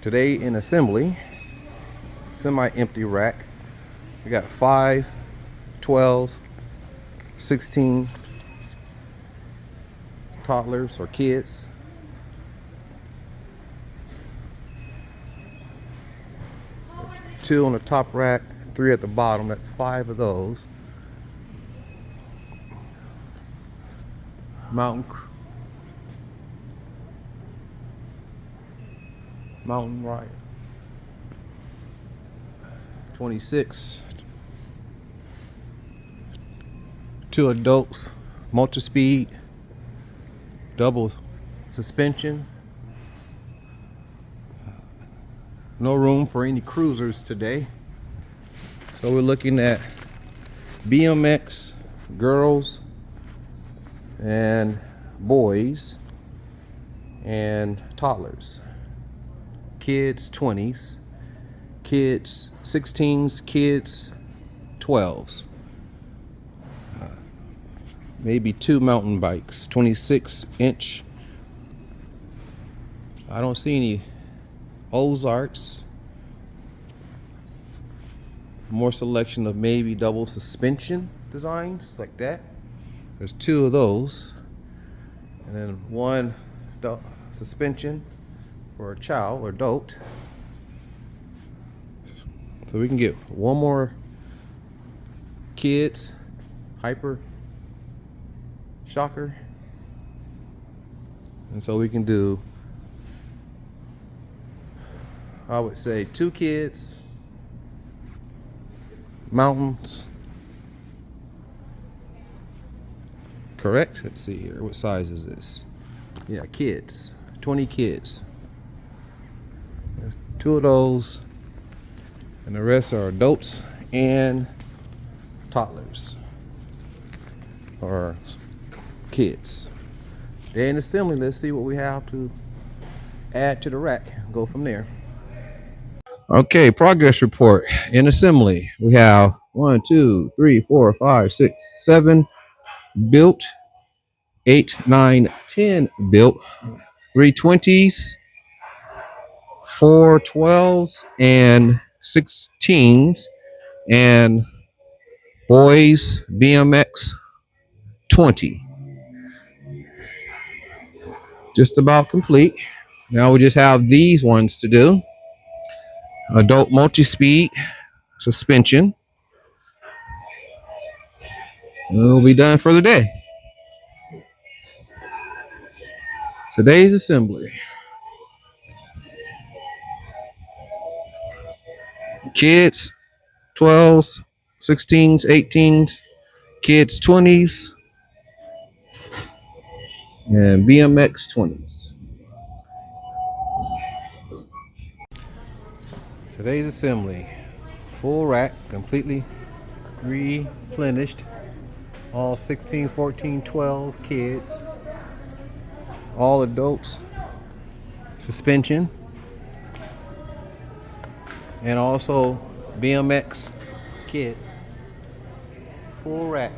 Today in assembly, semi-empty rack. We got 5, 12, 16 toddlers or kids. Two on the top rack, 3 at the bottom. That's 5 of those. Mountain ride. 26. 2 adults, multi-speed, double suspension. No room for any cruisers today. So we're looking at BMX, girls and boys and toddlers. Kids 20s, kids 16s, kids 12s. Maybe 2 mountain bikes, 26-inch. I don't see any Ozarks. More selection of maybe double suspension designs like that. There's 2 of those. And then 1 suspension for a child or adult. So we can get 1 more kids hyper shocker. And so we can do, I would say, 2 kids, mountains. Correct? Let's see here. What size is this? Yeah, kids. 20 kids. There's 2 of those. And the rest are adults and toddlers. Or kids. Day in assembly. Let's see what we have to add to the rack. Go from there. Okay, progress report. In assembly, we have 1, 2, 3, 4, 5, 6, 7 built, 8, 9, 10 built, 3 20s, 4 12s, and 16s, and boys BMX 20. Just about complete. Now we just have these ones to do. Adult multi-speed suspension. We'll be done for the day. Today's assembly. Kids 12s, 16s, 18s, kids 20s, and BMX 20s. Today's assembly. Full rack, completely replenished. All 16, 14, 12 kids. All adults. Suspension. And also BMX kids. Full rack.